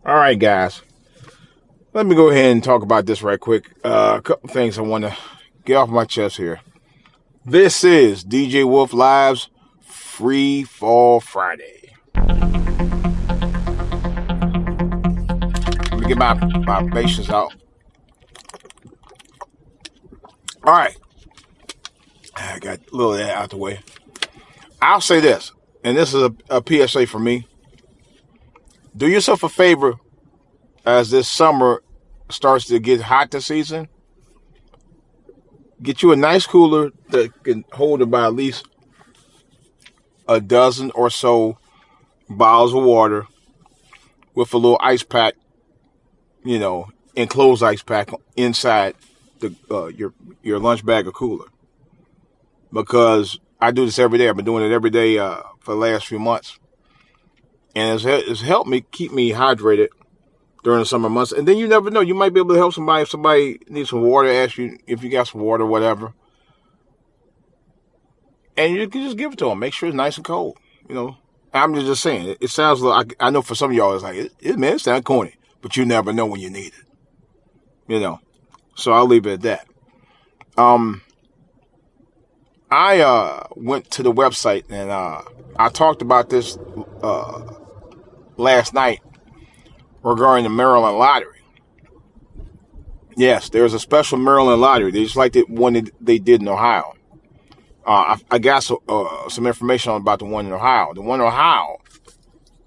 All right, guys. Let me go ahead and talk about this right quick. A couple things I want to get off my chest here. This is DJ Wolf Live's Free Fall Friday. Let me get my patience out. All right. I got a little of that out the way. I'll say this, and this is a PSA for me. Do yourself a favor as this summer starts to get hot this season. Get you a nice cooler that can hold about at least a dozen or so bottles of water with a little ice pack, enclosed ice pack inside the your lunch bag or cooler. Because I do this every day. I've been doing it every day for the last few months. And it's helped me keep me hydrated during the summer months. And then you never know. You might be able to help somebody if somebody needs some water, ask you if you got some water or whatever. And you can just give it to them. Make sure it's nice and cold. I'm just saying. It sounds like, I know for some of y'all it's like, it sounds corny. But you never know when you need it. So I'll leave it at that. I went to the website and I talked about this last night regarding the Maryland lottery. Yes, there's a special Maryland lottery. They just like the one that they did in Ohio. I got some information about the one in Ohio. The one in Ohio,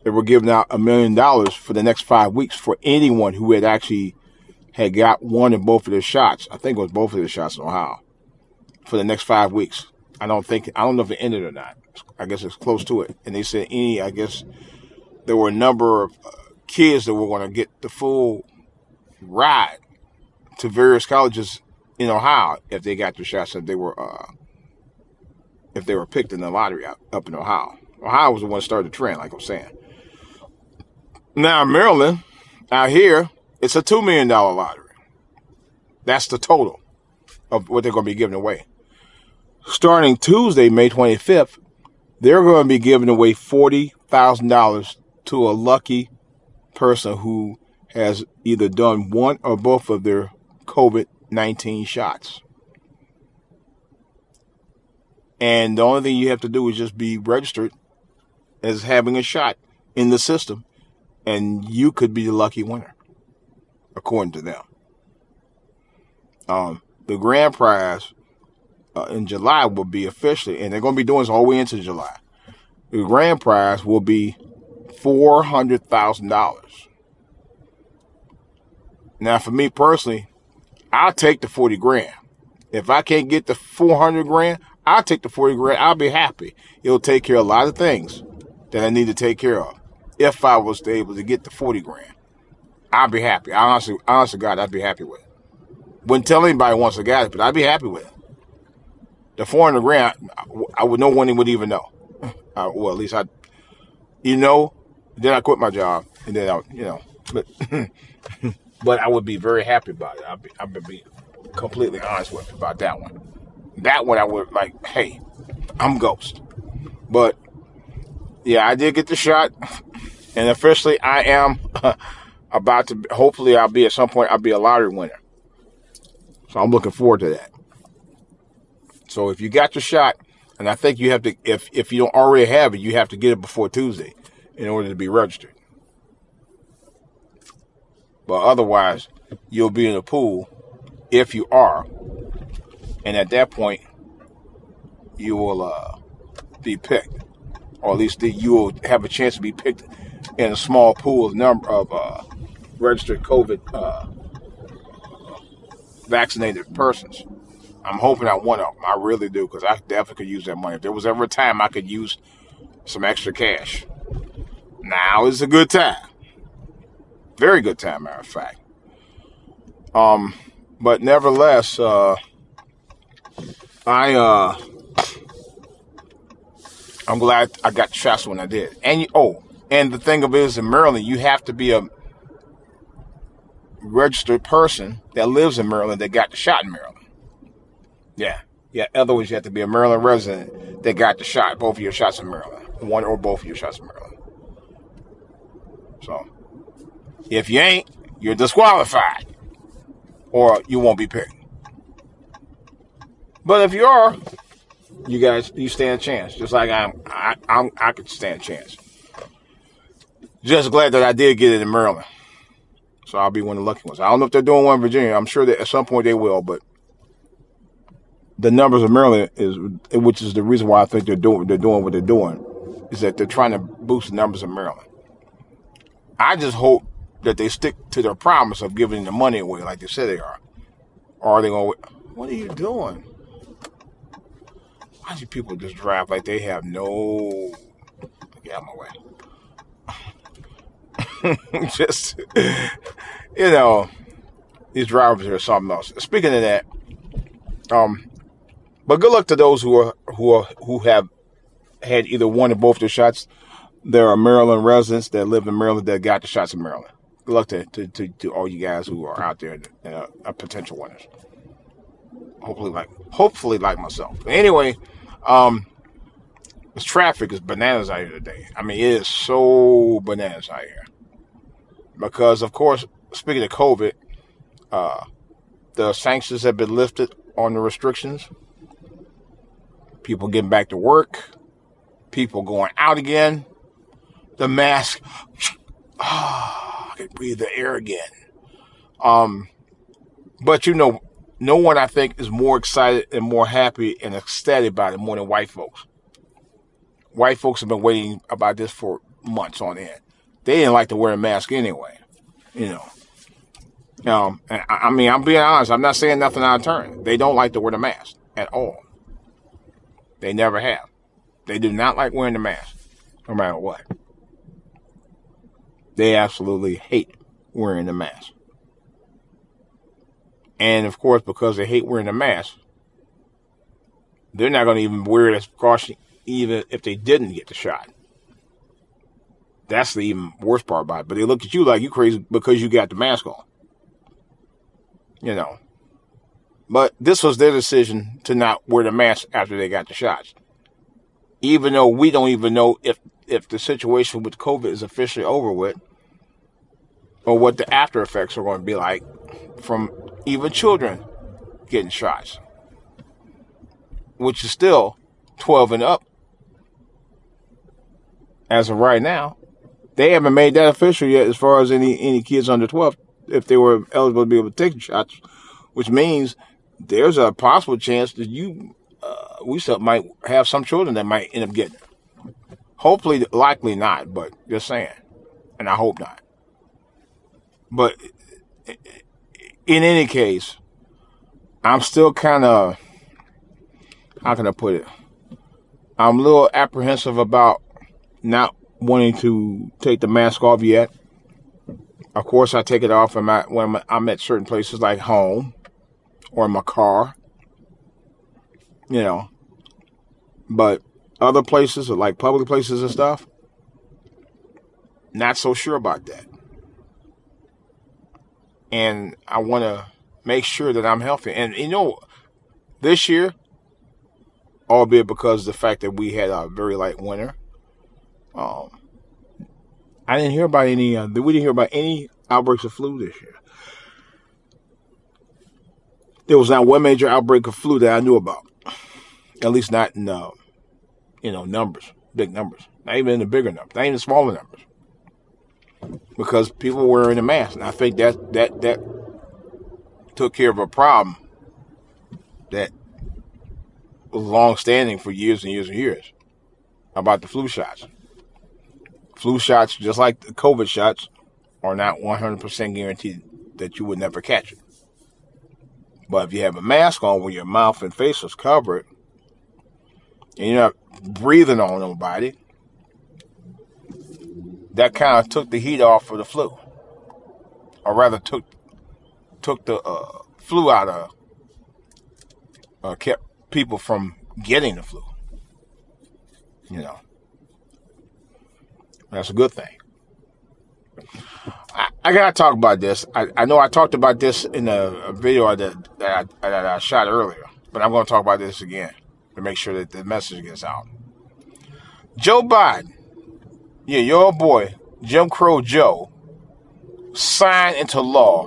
they were giving out $1 million for the next 5 weeks for anyone who had got one or both of their shots. I think it was both of their shots in Ohio for the next 5 weeks. I don't know if it ended or not. I guess it's close to it. And they said I guess there were a number of kids that were going to get the full ride to various colleges in Ohio if they got their shots, if they were picked in the lottery up in Ohio. Ohio was the one that started the trend, like I'm saying. Now, Maryland, out here, it's a $2 million lottery. That's the total of what they're going to be giving away. Starting Tuesday, May 25th, they're going to be giving away $40,000 to a lucky person who has either done one or both of their COVID-19 shots. And the only thing you have to do is just be registered as having a shot in the system, and you could be the lucky winner, according to them. The grand prize in July will be officially, and they're going to be doing this all the way into July. The grand prize will be $400,000. Now, for me personally, I'll take the 40 grand. If I can't get the 400 grand, I'll take the 40 grand. I'll be happy. It'll take care of a lot of things that I need to take care of. If I was able to get the 40 grand, I'd be happy. Honestly, God, I'd be happy with it. Wouldn't tell anybody once I got it, but I'd be happy with it. The 400 grand, I would, no one would even know. Well, at least then I quit my job, and then but I would be very happy about it. I would be completely honest with you about that one. That one I would like, hey, I'm Ghost. But yeah, I did get the shot, and officially I am about to. Hopefully, I'll be a lottery winner. So I'm looking forward to that. So if you got your shot, and I think you have to, if you don't already have it, you have to get it before Tuesday in order to be registered. But otherwise, you'll be in the pool if you are. And at that point, you will be picked. Or at least you will have a chance to be picked in a small pool of registered COVID vaccinated persons. I'm hoping I one of them. I really do, because I definitely could use that money. If there was ever a time I could use some extra cash, now is a good time. Very good time, matter of fact. But nevertheless, I'm glad I got the shots when I did. And the thing of it is, in Maryland, you have to be a registered person that lives in Maryland that got the shot in Maryland. Yeah. Otherwise, you have to be a Maryland resident that got the shot, both of your shots in Maryland. One or both of your shots in Maryland. So, If you ain't, you're disqualified, or you won't be picked. But if you are, you stand a chance. Just like I could stand a chance. Just glad that I did get it in Maryland, so I'll be one of the lucky ones. I don't know if they're doing one in Virginia. I'm sure that at some point they will, but the numbers of Maryland which is the reason why I think they're doing what they're doing, is that they're trying to boost the numbers of Maryland. I just hope that they stick to their promise of giving the money away like they said they are. Or are they going to, what are you doing? Why do people just drive like they have no, get out of my way. Just, these drivers are something else. Speaking of that, but good luck to those who have had either one or both the shots. There are Maryland residents that live in Maryland that got the shots in Maryland. Good luck to all you guys who are out there and are potential winners. Hopefully like myself. But anyway, this traffic is bananas out here today. I mean, it is so bananas out here. Because, of course, speaking of COVID, the sanctions have been lifted on the restrictions. People getting back to work. People going out again. The mask. I can breathe the air again. But no one I think is more excited and more happy and ecstatic about it more than white folks. White folks have been waiting about this for months on end. They didn't like to wear a mask anyway, and I mean, I'm being honest. I'm not saying nothing out of turn. They don't like to wear the mask at all. They never have. They do not like wearing the mask, no matter what. They absolutely hate wearing the mask. And, of course, because they hate wearing the mask, they're not going to even wear it as precaution even if they didn't get the shot. That's the even worst part about it. But they look at you like you crazy because you got the mask on. But this was their decision to not wear the mask after they got the shots. Even though we don't even know if the situation with COVID is officially over with, or what the after effects are going to be like from even children getting shots, which is still 12 and up. As of right now, they haven't made that official yet as far as any kids under 12, if they were eligible to be able to take the shots, which means there's a possible chance that we still might have some children that might end up getting it. Hopefully, likely not, but just saying. And I hope not. But in any case, I'm still kind of, how can I put it? I'm a little apprehensive about not wanting to take the mask off yet. Of course, I take it off when I'm at certain places like home or in my car, But other places, like public places and stuff, not so sure about that. And I want to make sure that I'm healthy. And, this year, albeit because of the fact that we had a very light winter, I didn't hear about we didn't hear about any outbreaks of flu this year. There was not one major outbreak of flu that I knew about. At least not in, numbers, big numbers. Not even in the bigger numbers, not even the smaller numbers. Because people were wearing a mask. And I think that took care of a problem that was long-standing for years and years and years about the flu shots. Flu shots, just like the COVID shots, are not 100% guaranteed that you would never catch it. But if you have a mask on where your mouth and face is covered, and you're not breathing on nobody, that kind of took the heat off of the flu. Or rather took the flu out of, kept people from getting the flu. That's a good thing. I gotta talk about this. I know I talked about this in a video that I shot earlier, but I'm going to talk about this again to make sure that the message gets out. Joe Biden, your boy, Jim Crow Joe, signed into law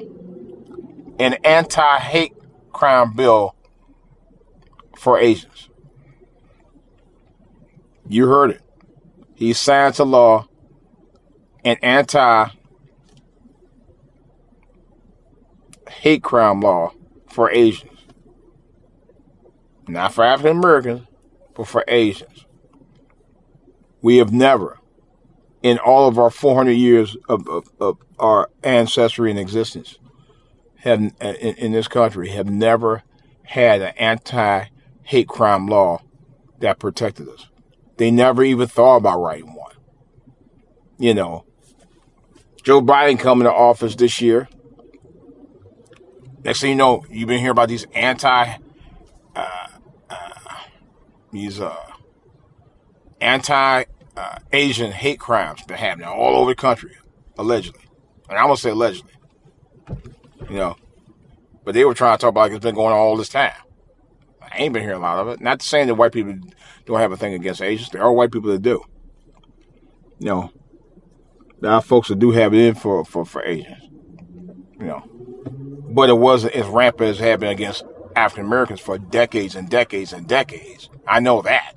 an anti-hate crime bill for Asians. You heard it. He signed into law an anti-hate crime law for Asians. Not for African Americans, but for Asians. We have never, in all of our 400 years of our ancestry and existence, in this country, have never had an anti-hate crime law that protected us. They never even thought about writing one. You know, Joe Biden coming to office this year. Next thing you know, you've been hearing about these anti-Asian hate crimes been happening all over the country, allegedly. And I'm going to say allegedly. You know, but they were trying to talk about like it's been going on all this time. I ain't been hearing a lot of it. Not saying that white people don't have a thing against Asians. There are white people that do. You know, there are folks that do have it in for Asians. You know, but it wasn't as rampant as it had been against African Americans for decades and decades and decades. I know that.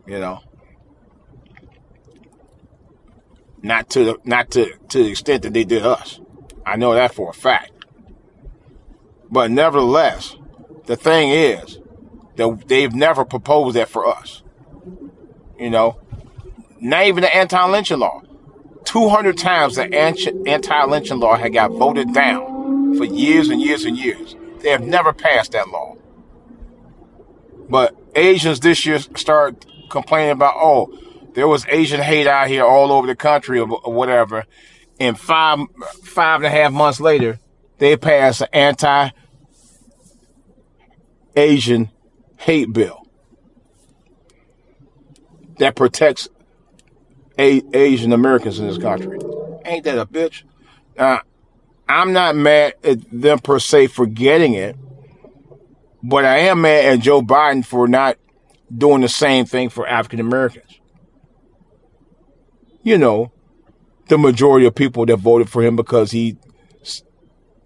You know, not to the extent that they did us. I know that for a fact. But nevertheless, the thing is that they've never proposed that for us. You know, not even the anti-lynching law. 200 times the anti-lynching law had got voted down for years and years and years. They have never passed that law. But Asians this year started complaining about, oh, there was Asian hate out here all over the country or whatever. And five and a half months later, they passed an anti-Asian hate bill that protects Asian Americans in this country. Ain't that a bitch? I'm not mad at them per se for getting it, but I am mad at Joe Biden for not doing the same thing for African Americans. You know, the majority of people that voted for him because he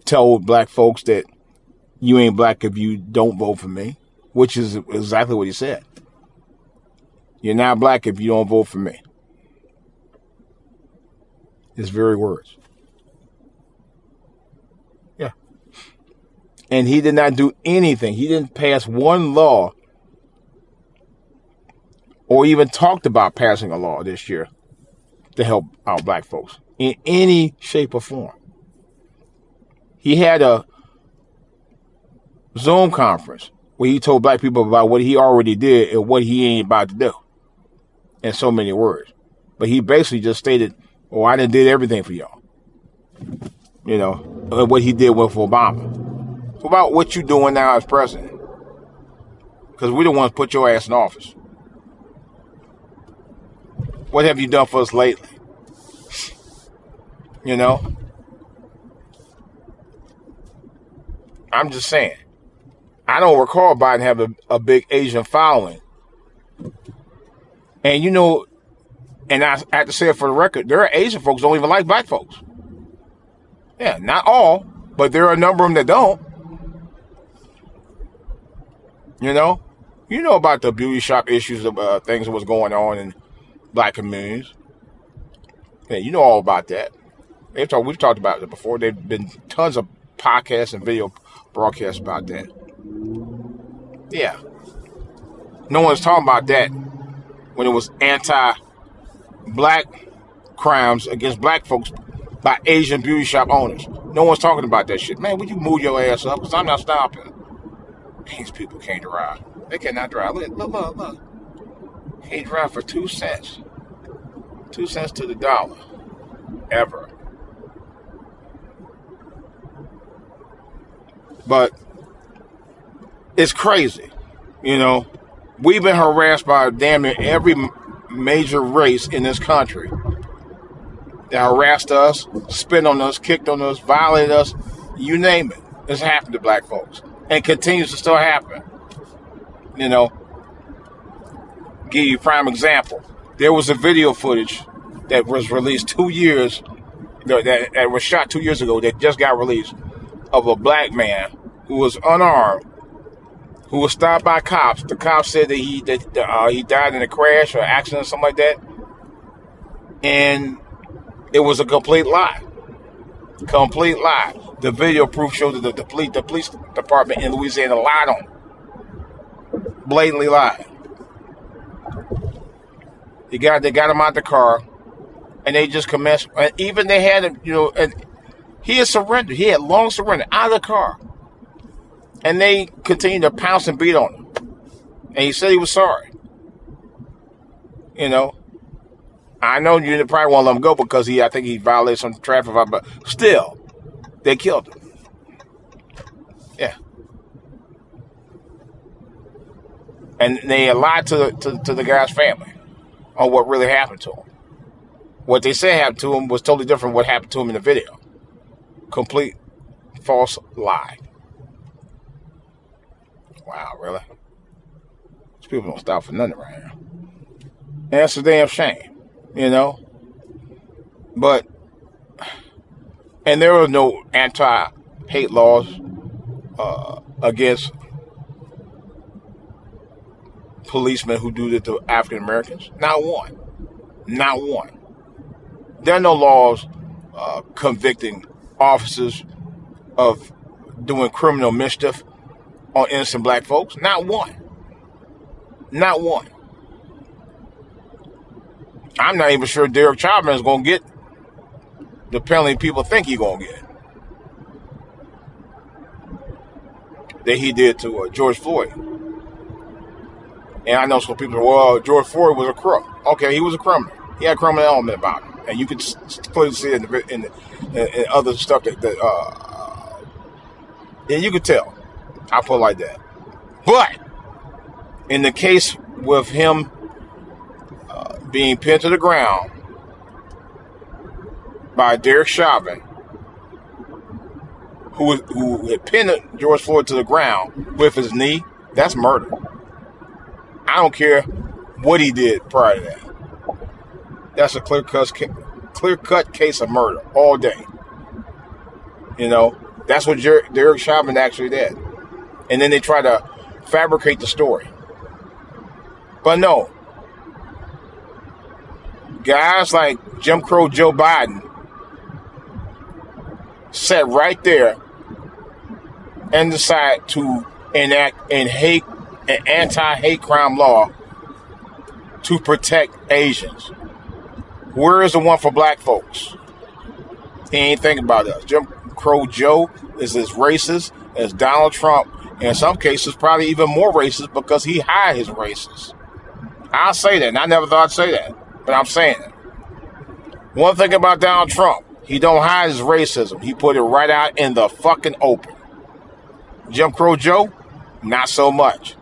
told black folks that you ain't black if you don't vote for me, which is exactly what he said. You're not black if you don't vote for me. His very words. Yeah. And he did not do anything. He didn't pass one law or even talked about passing a law this year to help our black folks in any shape or form. He had a Zoom conference where he told black people about what he already did and what he ain't about to do in so many words. But he basically just stated, oh, I done did everything for y'all. You know, what he did with Obama. So about what you doing now as president. Because we the ones put your ass in office. What have you done for us lately? You know? I'm just saying. I don't recall Biden having a big Asian following. And you know, and I have to say it for the record, there are Asian folks who don't even like black folks. Yeah, not all, but there are a number of them that don't. You know about the beauty shop issues of things that was going on in black communities. Yeah, you know all about that. We've talked about it before. There've been tons of podcasts and video broadcasts about that. Yeah. No one's talking about that when it was anti-black crimes against black folks by Asian beauty shop owners. No one's talking about that shit. Man, would you move your ass up? Because I'm not stopping. These people can't drive. They cannot drive. Look. Can't drive for 2 cents. 2 cents to the dollar. Ever. But it's crazy. You know, we've been harassed by damn near every major race in this country that harassed us, spit on us, kicked on us, violated us, you name it. It's happened to black folks and continues to still happen. You know, give you a prime example. There was a video footage that was released 2 years that was shot 2 years ago that just got released of a black man who was unarmed, who was stopped by cops. The cops said that he died in a crash or accident or something like that, and it was a complete lie. Complete lie. The video proof showed that the police department in Louisiana lied on him. Blatantly lied. They got him out the car, and they just commenced. And even they had him, and he had surrendered. He had long surrendered out of the car, and they continued to pounce and beat on him. And he said he was sorry. I know you probably won't let him go because I think he violated some traffic, but still, they killed him. Yeah. And they lied to the guy's family on what really happened to him. What they said happened to him was totally different from what happened to him in the video. Complete false lie. Wow, really? These people don't stop for nothing right here. And that's a damn shame. But, and there are no anti-hate laws against policemen who do this to African Americans. Not one. Not one. There are no laws convicting officers of doing criminal mischief on innocent black folks. Not one. Not one. I'm not even sure Derek Chauvin is going to get the penalty people think he's going to get. That he did to George Floyd. And I know some people say, George Floyd was a crook. Okay, he was a criminal. He had a criminal element about him. And you could clearly see it in other stuff that you could tell. I'll put it like that. But in the case with him being pinned to the ground by Derek Chauvin, who had pinned George Floyd to the ground with his knee, that's murder. I don't care what he did prior to that. That's a clear-cut case of murder all day. That's what Derek Chauvin actually did. And then they try to fabricate the story. But no. Guys like Jim Crow Joe Biden sat right there and decided to enact an anti-hate crime law to protect Asians. Where is the one for black folks? He ain't thinking about us. Jim Crow Joe is as racist as Donald Trump, and in some cases probably even more racist because he hide his racism. I'll say that, and I never thought I'd say that, but I'm saying it. One thing about Donald Trump, he don't hide his racism. He put it right out in the fucking open. Jim Crow Joe, not so much.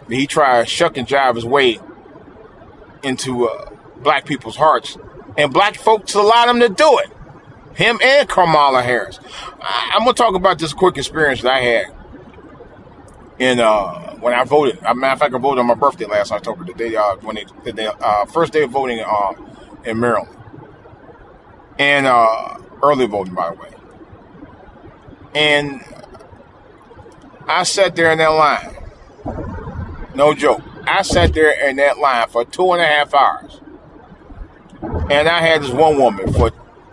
He tried to shuck and jive his way into black people's hearts, and black folks allowed him to do it. Him and Kamala Harris. I'm gonna talk about this quick experience that I had when I voted. As a matter of fact, I voted on my birthday last October, the day first day of voting in Maryland, and early voting, by the way. And I sat there in that line. No joke. I sat there in that line for 2.5 hours. And I had this one woman for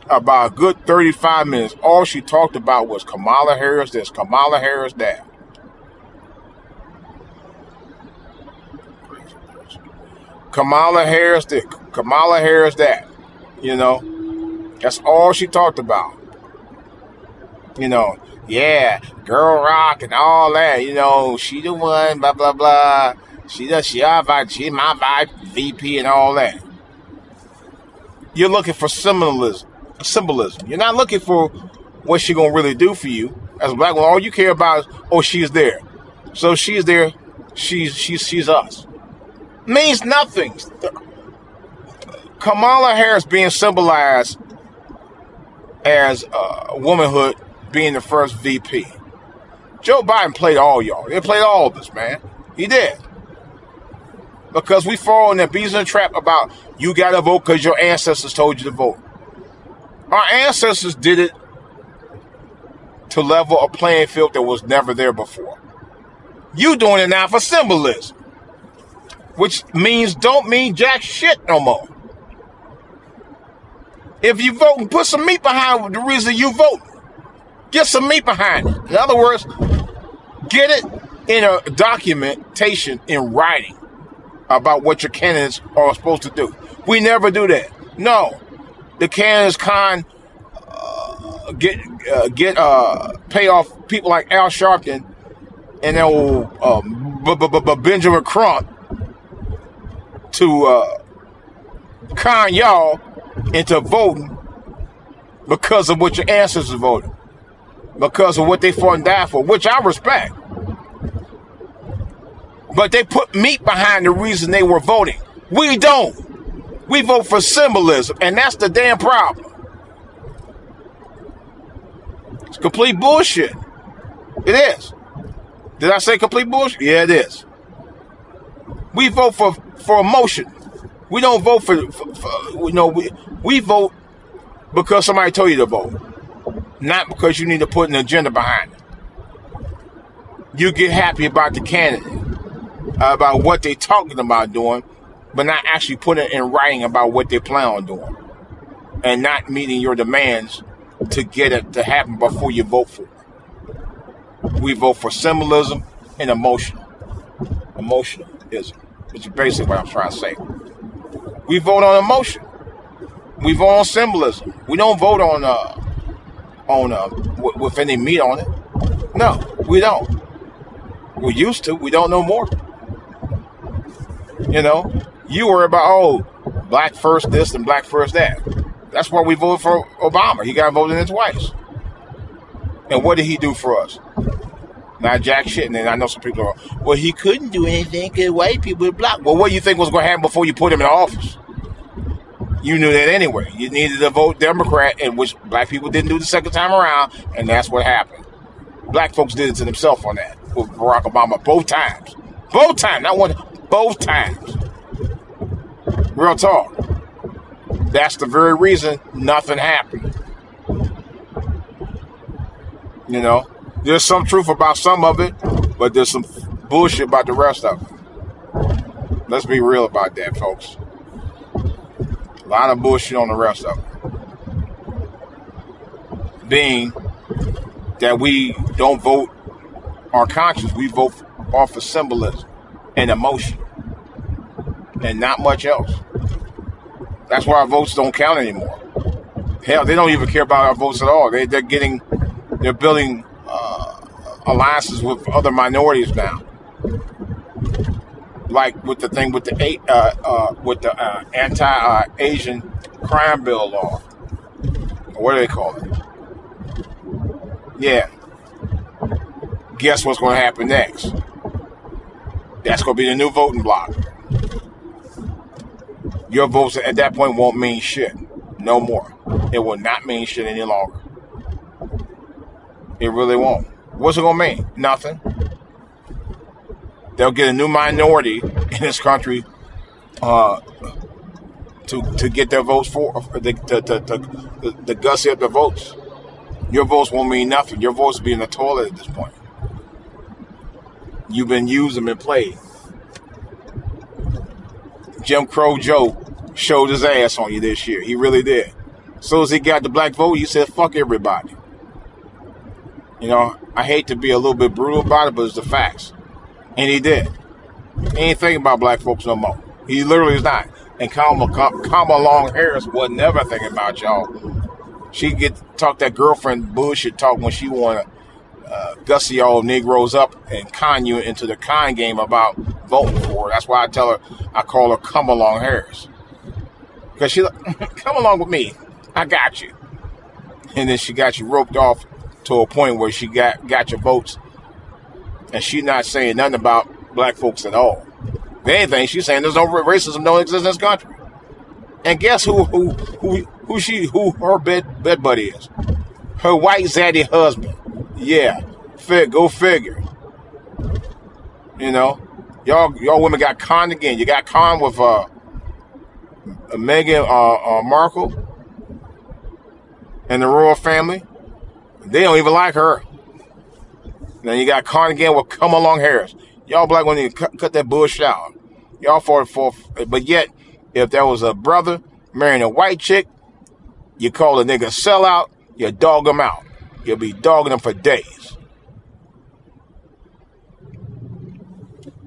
about a good 35 minutes. All she talked about was Kamala Harris this, Kamala Harris that. Kamala Harris this, Kamala Harris that. That's all she talked about. Yeah, Girl Rock and all that, she the one, blah, blah, blah. She my vice VP and all that. You're looking for symbolism. You're not looking for what she gonna really do for you as a black woman. All you care about is, she's there. So she's there, she's us. Means nothing. Kamala Harris being symbolized as womanhood being the first VP. Joe Biden played all y'all. They played all of us, man. He did. Because we fall in that Beeson trap about you got to vote because your ancestors told you to vote. Our ancestors did it to level a playing field that was never there before. You doing it now for symbolism, which don't mean jack shit no more. If you vote and put some meat behind the reason you vote, get some meat behind it. In other words, get it in a documentation in writing about what your candidates are supposed to do. We never do that. No, the candidates pay off people like Al Sharpton and Benjamin Crump to con y'all into voting because of what your ancestors voted, because of what they fought and died for, which I respect. But they put meat behind the reason they were voting. We don't. We vote for symbolism, and that's the damn problem. It's complete bullshit. It is. Did I say complete bullshit? Yeah, it is. We vote for emotion. We don't vote we vote because somebody told you to vote, not because you need to put an agenda behind it. You get happy about the candidate, about what they're talking about doing, but not actually putting it in writing about what they plan on doing, and not meeting your demands to get it to happen before you vote for it. We vote for symbolism and emotionalism, which is basically what I'm trying to say. We vote on emotion. We vote on symbolism. We don't vote with any meat on it. No, we don't. We used to. We don't no more. You know, you worry about, black first this and black first that. That's why we voted for Obama. He got voted in twice. And what did he do for us? Not jack shit. And then I know some people are, well, he couldn't do anything because white people were black. Well, what do you think was going to happen before you put him in office? You knew that anyway. You needed to vote Democrat, and which black people didn't do the second time around, and that's what happened. Black folks did it to themselves on that with Barack Obama both times. Both times. Not one, both times. Real talk. That's the very reason nothing happened. You know, there's some truth about some of it, but there's some bullshit about the rest of it. Let's be real about that, folks. A lot of bullshit on the rest of it. Being that we don't vote our conscience, we vote off of symbolism and emotion and not much else. That's why our votes don't count anymore. Hell, they don't even care about our votes at all. They're building alliances with other minorities now, like with the thing with the anti-Asian crime bill law. What do they call it? Yeah. Guess what's going to happen next? That's going to be the new voting block. Your votes at that point won't mean shit. No more. It will not mean shit any longer. It really won't. What's it going to mean? Nothing. They'll get a new minority in this country to get their votes for, to gussy up the votes. Your votes won't mean nothing. Your votes will be in the toilet at this point. You've been used and been played. Jim Crow Joe showed his ass on you this year. He really did. As soon as he got the black vote, he said, fuck everybody. You know, I hate to be a little bit brutal about it, but it's the facts. And he did. He ain't thinking about black folks no more. He literally is not. And Kamala Long Harris wasn't never thinking about y'all. She talk that girlfriend bullshit talk when she want to gussy y'all Negroes up and con you into the con game about voting for her. That's why I call her Come Along Harris. Because she come along with me. I got you. And then she got you roped off to a point where she got your votes. And she's not saying nothing about black folks at all. If anything, she's saying there's no racism don't exist in this country. And guess who her bed buddy is? Her white zaddy husband. Yeah, go figure. You know, y'all women got conned again. You got conned with Meghan Markle. and the royal family. They don't even like her. Then you got Carnegie with Kamala Harris. Y'all black women need to cut that bullshit out. Y'all for, but yet, if there was a brother marrying a white chick, you call a nigga sellout, you dog him out. You'll be dogging him for days.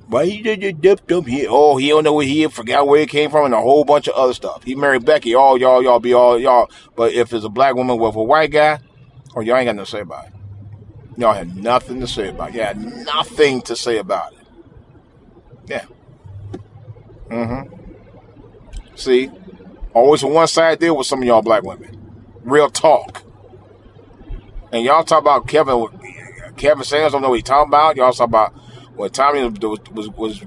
Why he did dipped him here? Oh, he don't know where he forgot where he came from, and a whole bunch of other stuff. He married Becky. All y'all be all y'all. But if it's a black woman with a white guy, oh, y'all ain't got nothing to say about it. Y'all had nothing to say about it. You had nothing to say about it. Yeah. See, always on one side there with some of y'all black women. Real talk. And y'all talk about Kevin Samuels, don't know what he talking about. Y'all talk about when Tommy was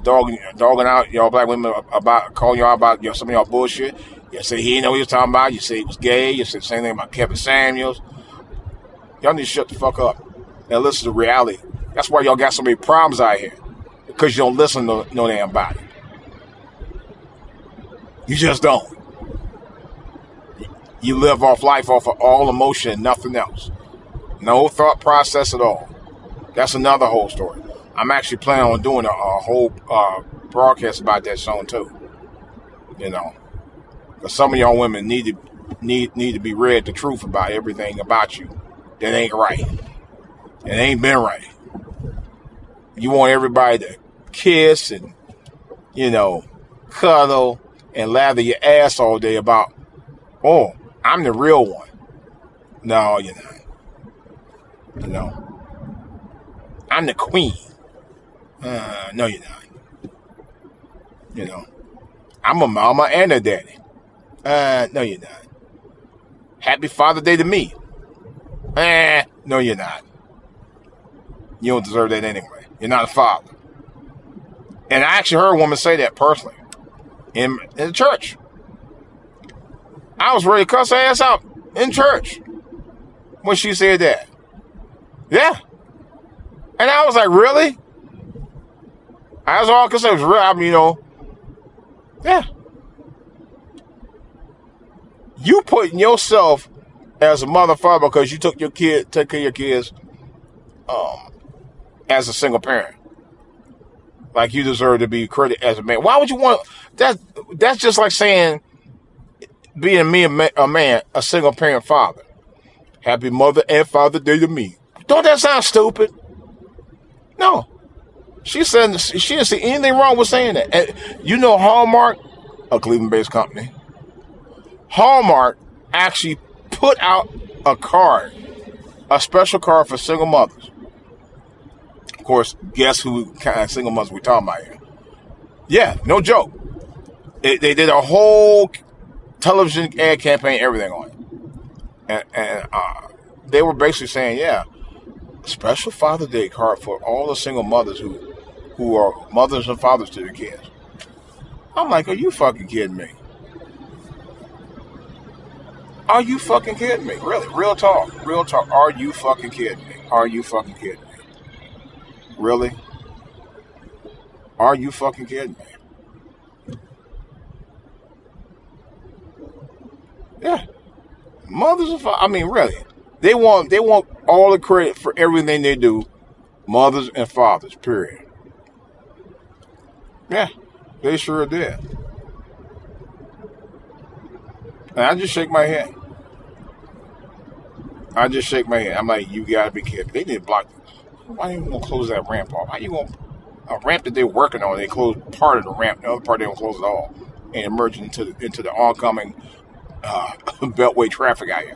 dogging out y'all black women about calling y'all about some of y'all bullshit. You say he didn't know what he was talking about. You say he was gay. You say the same thing about Kevin Samuels. Y'all need to shut the fuck up and listen to reality. That's why y'all got so many problems out here. Because you don't listen to no damn body. You just don't. You live off life off of all emotion and nothing else. No thought process at all. That's another whole story. I'm actually planning on doing a whole broadcast about that song too. You know. Because some of y'all women need to be read the truth about everything about you. That ain't right. It ain't been right. You want everybody to kiss and, cuddle and lather your ass all day about, oh, I'm the real one. No, you're not. I'm the queen. No, you're not. I'm a mama and a daddy. No, you're not. Happy Father's Day to me. No, you're not. You don't deserve that anyway. You're not a father. And I actually heard a woman say that personally in the church. I was ready to cuss her ass out in church when she said that. Yeah. And I was like, really? That's all I could say was real. I mean, yeah. You putting yourself as a mother, father, because you took care of your kids as a single parent. Like you deserve to be credited as a man. Why would you want that? That's just like saying being a man, a single parent father. Happy Mother and Father Day to me. Don't that sound stupid? No. She said she didn't see anything wrong with saying that. And Hallmark, a Cleveland-based company, Hallmark actually put out a special card for single mothers. Of course, guess who kind of single mothers we're talking about here? Yeah, no joke. They did a whole television ad campaign, everything on it. And they were basically saying, yeah, special Father's Day card for all the single mothers who are mothers and fathers to their kids. I'm like, are you fucking kidding me? Are you fucking kidding me? Really? Real talk. Are you fucking kidding me? Are you fucking kidding me? Really? Are you fucking kidding me? Yeah. Mothers and fathers, I mean, really. They want all the credit for everything they do. Mothers and fathers, period. Yeah. They sure did. And I just shake my head. I'm like, you gotta be kidding. They didn't block. Why didn't you want to close that ramp off? How you going a ramp that they're working on? They closed part of the ramp. The other part they don't close at all, and emerging into the oncoming beltway traffic out here.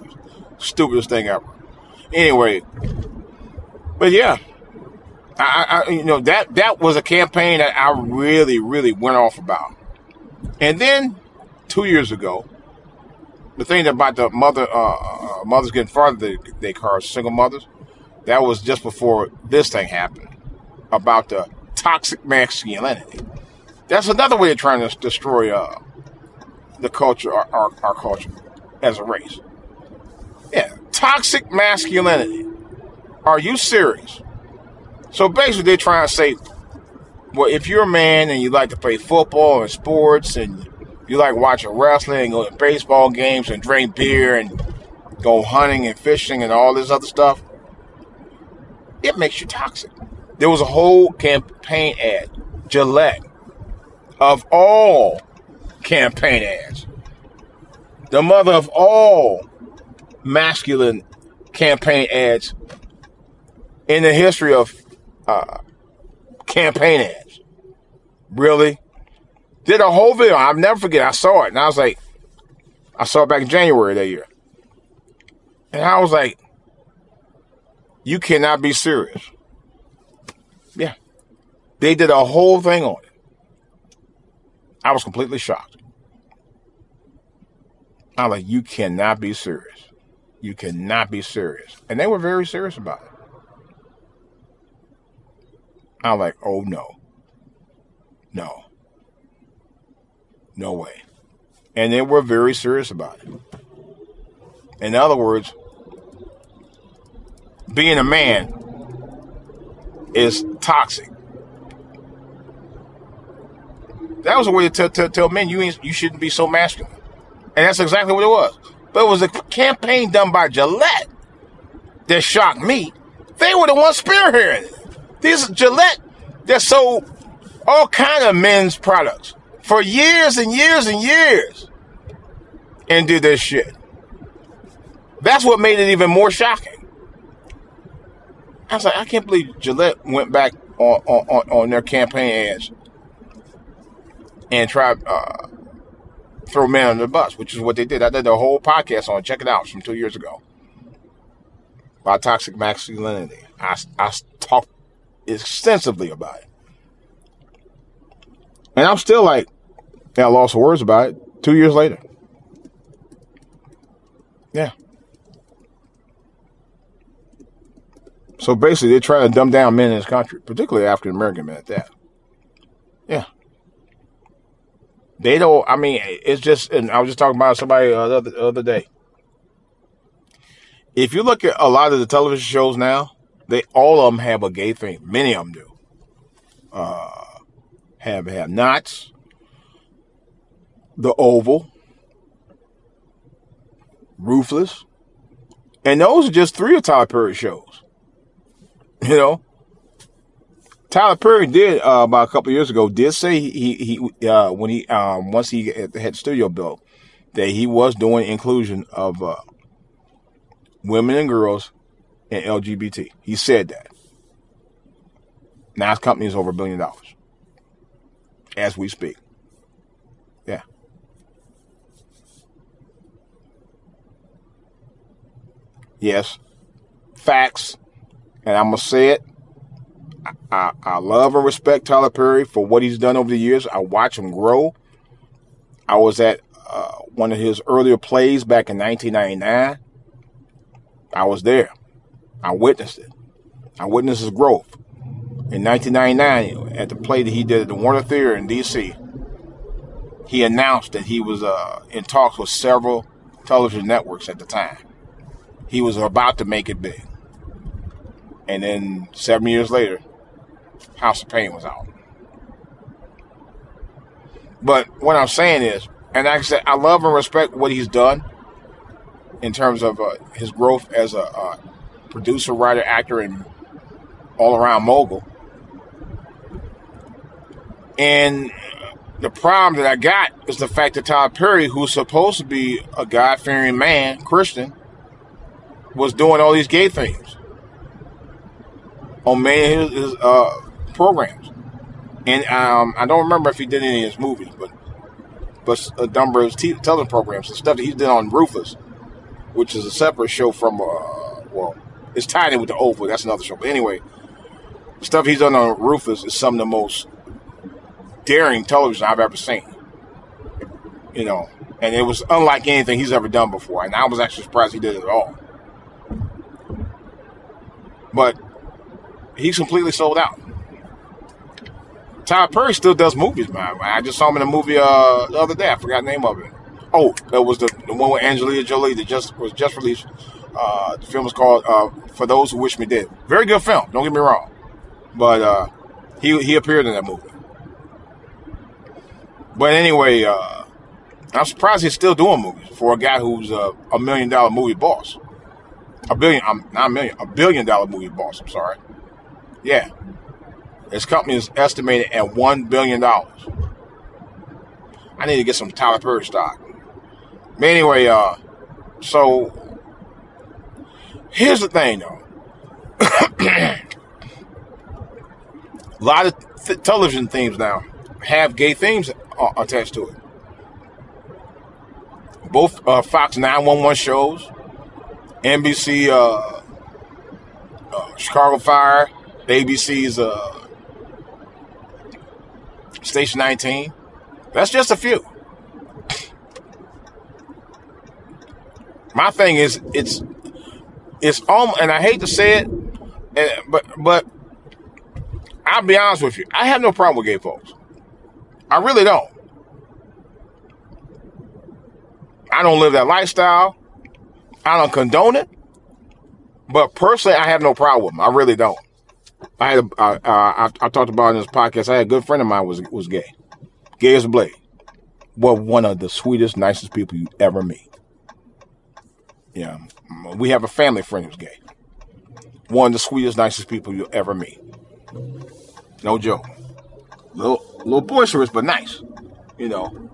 Stupidest thing ever. Anyway, but yeah, that was a campaign that I really, really went off about. And then 2 years ago, the thing about the mothers getting farther they cars, single mothers, that was just before this thing happened about the toxic masculinity. That's another way of trying to destroy the culture, our culture as a race. Yeah, toxic masculinity. Are you serious? So basically, they're trying to say, well, if you're a man and you like to play football and sports and you like watching wrestling and go to baseball games and drink beer and go hunting and fishing and all this other stuff, it makes you toxic. There was a whole campaign ad, Gillette, of all campaign ads, the mother of all masculine campaign ads in the history of campaign ads. Really? Did a whole video. I'll never forget. I saw it, and I was like, I saw it back in January that year. And I was like, you cannot be serious. Yeah. They did a whole thing on it. I was completely shocked. I was like, you cannot be serious. You cannot be serious. And they were very serious about it. I was like, oh no. No. No way. And they were very serious about it. In other words, being a man is toxic. That was a way to tell men you shouldn't be so masculine. And that's exactly what it was. But it was a campaign done by Gillette that shocked me. They were the ones spearheading it. These Gillette that sold all kind of men's products for years and years and years and did this shit. That's what made it even more shocking. I was like, I can't believe Gillette went back on their campaign ads and tried throw men under the bus, which is what they did. I did a whole podcast on it. Check it out from 2 years ago about toxic masculinity. I talked extensively about it. And I'm still like, I lost words about it 2 years later. Yeah. So basically, they're trying to dumb down men in this country, particularly African American men at that. Yeah. They don't, I mean, it's just, and I was just talking about somebody the other day. If you look at a lot of the television shows now, all of them have a gay thing. Many of them do. Have Knots, The Oval, Ruthless, and those are just 3 of Tyler Perry's shows. You know, Tyler Perry did about a couple of years ago did say once he had the studio built that he was doing inclusion of women and girls and LGBT. He said that. Now his company is over $1 billion as we speak. Yeah. Yes. Facts. And I'm going to say it. I love and respect Tyler Perry for what he's done over the years. I watch him grow. I was at one of his earlier plays back in 1999. I was there. I witnessed it. I witnessed his growth. In 1999, at the play that he did at the Warner Theater in D.C., he announced that he was in talks with several television networks at the time. He was about to make it big. And then 7 years later, House of Pain was out. But what I'm saying is, and like I said, I love and respect what he's done in terms of his growth as a producer, writer, actor, and all-around mogul. And the problem that I got is the fact that Tyler Perry, who's supposed to be a God-fearing man, Christian, was doing all these gay things on many of his programs. And I don't remember if he did any of his movies, but a number of his television programs, the stuff that he did on Ruthless, which is a separate show from, it's tied in with The Oval. That's another show. But anyway, the stuff he's done on Ruthless is some of the most daring television I've ever seen. You know, and it was unlike anything he's ever done before. And I was actually surprised he did it at all. But he's completely sold out. Tyler Perry still does movies, man. I just saw him in a movie the other day. I forgot the name of it. Oh, that was the one with Angelina Jolie that was just released. The film was called For Those Who Wish Me Dead. Very good film. Don't get me wrong. But he appeared in that movie. But anyway, I'm surprised he's still doing movies for a guy who's a $1 million movie boss. A billion, not a million, $1 billion movie boss. I'm sorry. Yeah. His company is estimated at $1 billion. I need to get some Tyler Perry stock. But anyway, so here's the thing, though. A lot of television themes now have gay themes attached to it. Both Fox 911 shows, NBC Chicago Fire, ABC's Station 19. That's just a few. My thing is, it's almost, and I hate to say it, but I'll be honest with you, I have no problem with gay folks. I really don't. I don't live that lifestyle. I don't condone it. But personally, I have no problem with them. I really don't. I talked about in this podcast. I had a good friend of mine was gay. Gay as a blade. Well, one of the sweetest, nicest people you ever meet. Yeah, we have a family friend who's gay. One of the sweetest, nicest people you'll ever meet. No joke. Little boisterous, but nice. You know.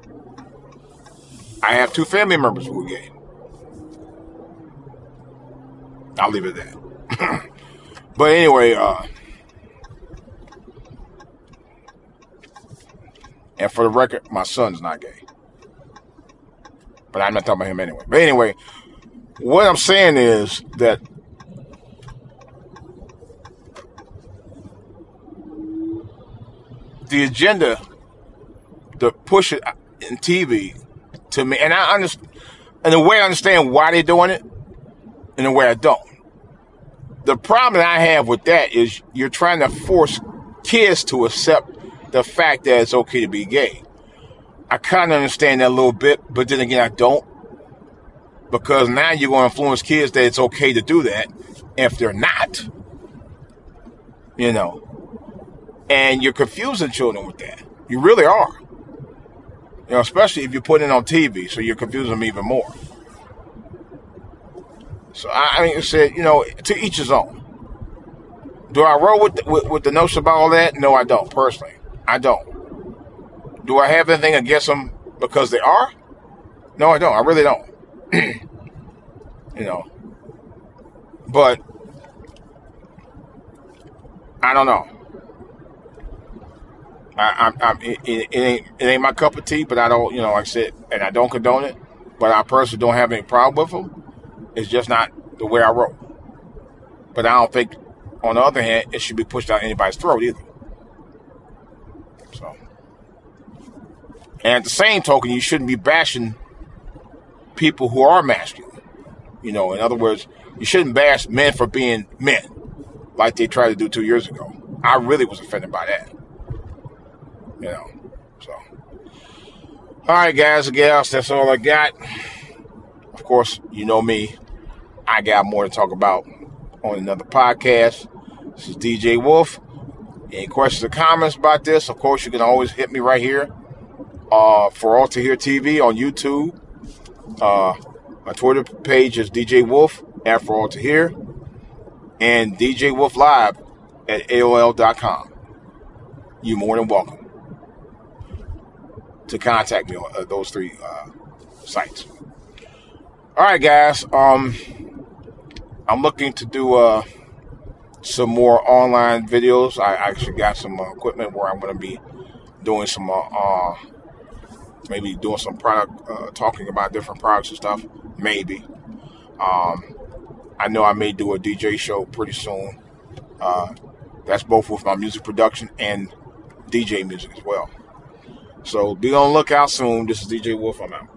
I have 2 family members who are gay. I'll leave it at that. But anyway, and for the record, my son's not gay. But I'm not talking about him anyway. But anyway, what I'm saying is that the agenda to push it in TV to me, and I understand, in a way I understand why they're doing it, in a way I don't. The problem that I have with that is you're trying to force kids to accept the fact that it's okay to be gay. I kind of understand that a little bit, but then again, I don't. Because now you're going to influence kids that it's okay to do that if they're not. You know. And you're confusing children with that. You really are. You know, especially if you put it on TV, so you're confusing them even more. So I mean, said, you know, to each his own. Do I roll with the notion about all that? No, I don't. Personally, I don't. Do I have anything against them because they are? No, I don't. I really don't. You know, but I don't know. It ain't my cup of tea, but I don't, you know, like I said, and I don't condone it. But I personally don't have any problem with them. It's just not the way I roll. But I don't think, on the other hand, it should be pushed down anybody's throat either. So, and at the same token, you shouldn't be bashing people who are masculine. You know, in other words, you shouldn't bash men for being men, like they tried to do 2 years ago. I really was offended by that. You know, so. All right, guys and gals, that's all I got. Of course, you know me. I got more to talk about on another podcast. This is DJ Wolf. Any questions or comments about this? Of course, you can always hit me right here for All to Hear TV on YouTube. My Twitter page is DJ Wolf at For All to Hear, and DJ Wolf Live at AOL.com. You're more than welcome to contact me on those 3 sites. All right, guys. I'm looking to do some more online videos. I actually got some equipment where I'm going to be doing some, maybe doing some product, talking about different products and stuff. Maybe. I know I may do a DJ show pretty soon. That's both with my music production and DJ music as well. So be on the lookout soon. This is DJ Wolf. I'm out.